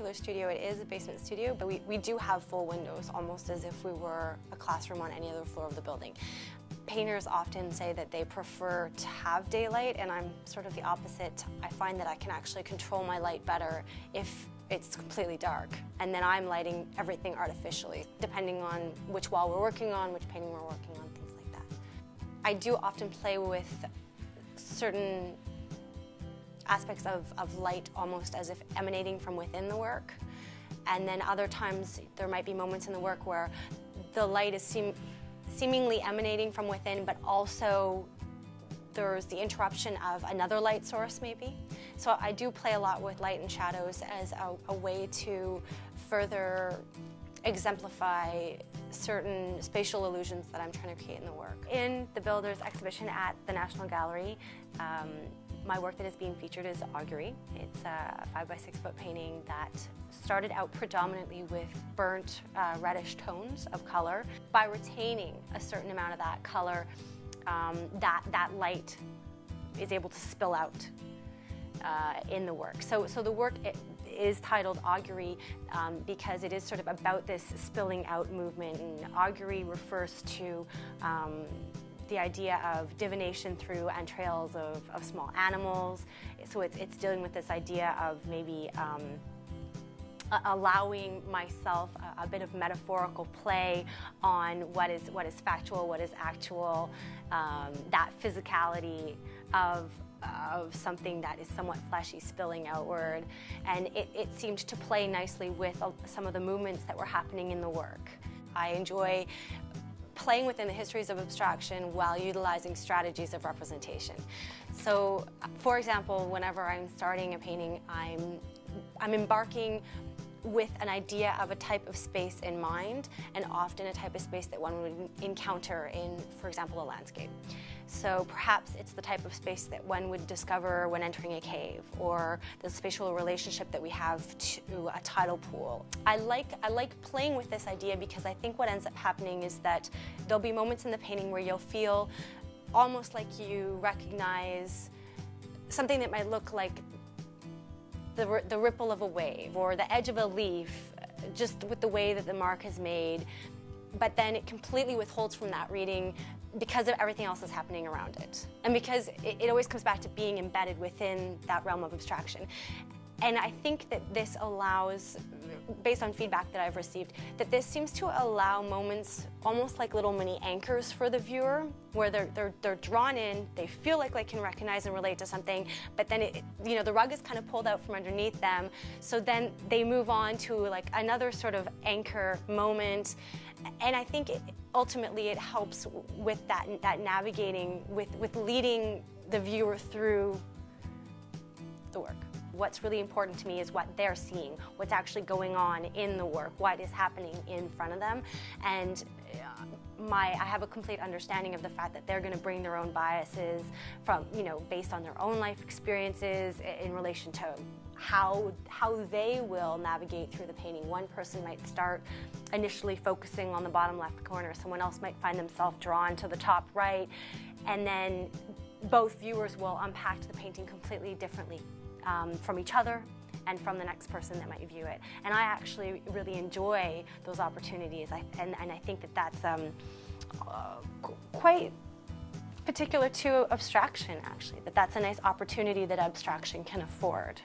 particular studio, it is a basement studio, but we do have full windows, almost as if we were a classroom on any other floor of the building. Painters often say that they prefer to have daylight, and I'm sort of the opposite. I find that I can actually control my light better if it's completely dark, and then I'm lighting everything artificially, depending on which wall we're working on, which painting we're working on, things like that. I do often play with certain aspects of light almost as if emanating from within the work, and then other times there might be moments in the work where the light is seemingly emanating from within, but also there's the interruption of another light source maybe. So I do play a lot with light and shadows as a way to further exemplify certain spatial illusions that I'm trying to create in the work. In the Builders exhibition at the National Gallery, my work that is being featured is Augury. It's a 5x6 foot painting that started out predominantly with burnt reddish tones of color. By retaining a certain amount of that color, that light is able to spill out in the work. So the work is titled Augury because it is sort of about this spilling out movement, and augury refers to the idea of divination through entrails of small animals. So it's dealing with this idea of maybe allowing myself a bit of metaphorical play on what is factual, what is actual, that physicality of something that is somewhat fleshy spilling outward. And it seemed to play nicely with some of the movements that were happening in the work. I enjoy playing within the histories of abstraction while utilizing strategies of representation. So, for example, whenever I'm starting a painting, I'm embarking with an idea of a type of space in mind, and often a type of space that one would encounter in, for example, a landscape. So perhaps it's the type of space that one would discover when entering a cave, or the spatial relationship that we have to a tidal pool. I like playing with this idea because I think what ends up happening is that there'll be moments in the painting where you'll feel almost like you recognize something that might look like the ripple of a wave or the edge of a leaf, just with the way that the mark is made, but then it completely withholds from that reading because of everything else that's happening around it. And because it always comes back to being embedded within that realm of abstraction. And I think that this allows, based on feedback that I've received, that this seems to allow moments almost like little mini anchors for the viewer, where they're drawn in, they feel like they can recognize and relate to something, but then the rug is kind of pulled out from underneath them, so then they move on to like another sort of anchor moment. And I think ultimately it helps with that navigating, with leading the viewer through the work. What's really important to me is what they're seeing, what's actually going on in the work, what is happening in front of them. And I have a complete understanding of the fact that they're going to bring their own biases from, based on their own life experiences in relation to how they will navigate through the painting. One person might start initially focusing on the bottom left corner, someone else might find themselves drawn to the top right, and then both viewers will unpack the painting completely differently from each other and from the next person that might view it. And I actually really enjoy those opportunities, and I think that that's quite particular to abstraction, actually, that's a nice opportunity that abstraction can afford.